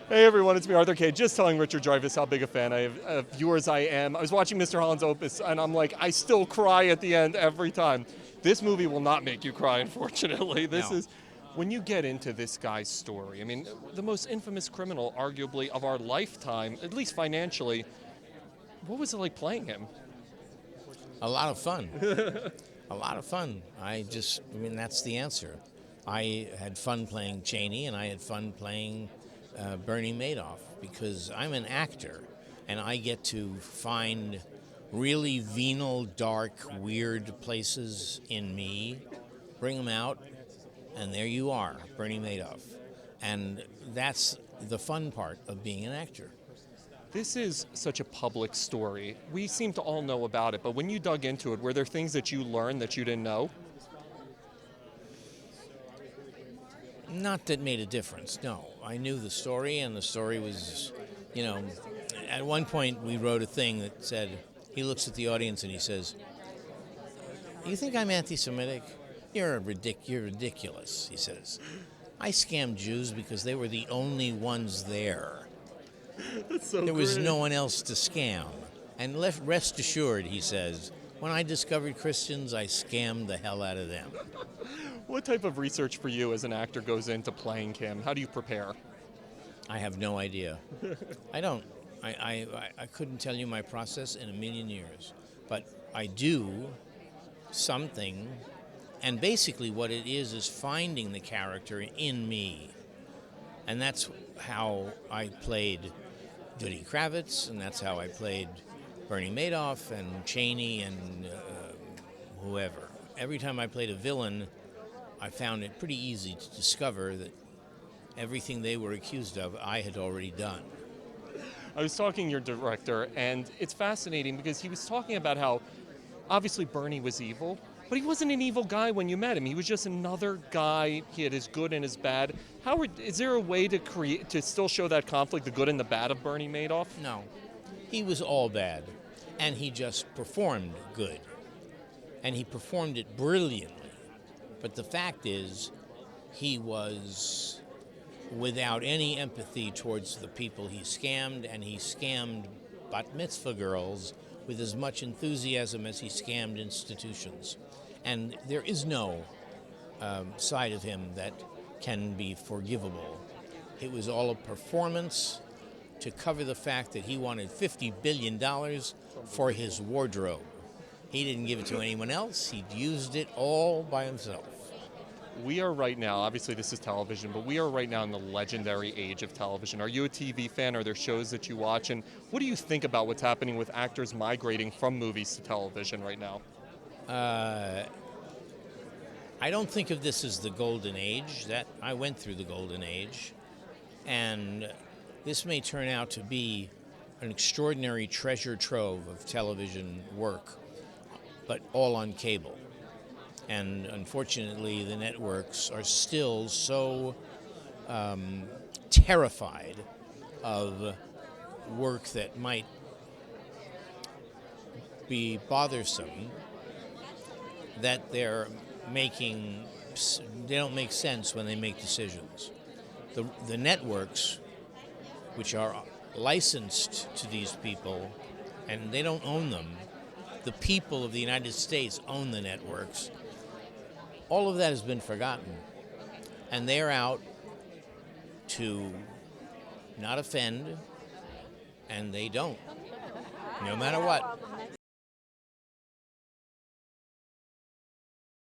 Hey everyone, it's me, Arthur Kade, just telling Richard Dreyfuss how big a fan of yours I am. I was watching Mr. Holland's Opus, and I'm like, I still cry at the end every time. This movie will not make you cry, unfortunately. No. When you get into this guy's story, I mean, the most infamous criminal, arguably, of our lifetime, at least financially, what was it like playing him? A lot of fun. A lot of fun. That's the answer. I had fun playing Cheney, and I had fun playing Bernie Madoff, because I'm an actor, and I get to find really venal, dark, weird places in me, bring them out, and there you are, Bernie Madoff. And that's the fun part of being an actor. This is such a public story. We seem to all know about it, but when you dug into it, were there things that you learned that you didn't know? Not that made a difference, no. I knew the story, and the story was, at one point we wrote a thing that said, he looks at the audience and he says, "You think I'm anti-Semitic? You're ridiculous," he says. "I scammed Jews because they were the only ones there. That's so There was great. no one else to scam. And rest assured," he says, "when I discovered Christians, I scammed the hell out of them." What type of research for you as an actor goes into playing him? How do you prepare? I have no idea. I don't. I couldn't tell you my process in a million years. But I do something, and basically what it is finding the character in me. And that's how I played Judy Kravitz, and that's how I played Bernie Madoff and Cheney and whoever. Every time I played a villain, I found it pretty easy to discover that everything they were accused of, I had already done. I was talking to your director, and it's fascinating because he was talking about how obviously Bernie was evil, but he wasn't an evil guy when you met him. He was just another guy. He had his good and his bad. Is there a way to still show that conflict, the good and the bad of Bernie Madoff? No, he was all bad, and he just performed good, and he performed it brilliantly. But the fact is, he was without any empathy towards the people he scammed, and he scammed bat mitzvah girls with as much enthusiasm as he scammed institutions. And there is no side of him that can be forgivable. It was all a performance to cover the fact that he wanted $50 billion for his wardrobe. He didn't give it to anyone else. He used it all by himself. We are right now, obviously this is television, but we are right now in the legendary age of television. Are you a TV fan? Are there shows that you watch? And what do you think about what's happening with actors migrating from movies to television right now? I don't think of this as the golden age. That I went through the golden age, and this may turn out to be an extraordinary treasure trove of television work, but all on cable. And unfortunately, the networks are still so terrified of work that might be bothersome that they don't make sense when they make decisions. The networks, which are licensed to these people, and they don't own them, the people of the United States own the networks. All of that has been forgotten, and they're out to not offend, and they don't, no matter what.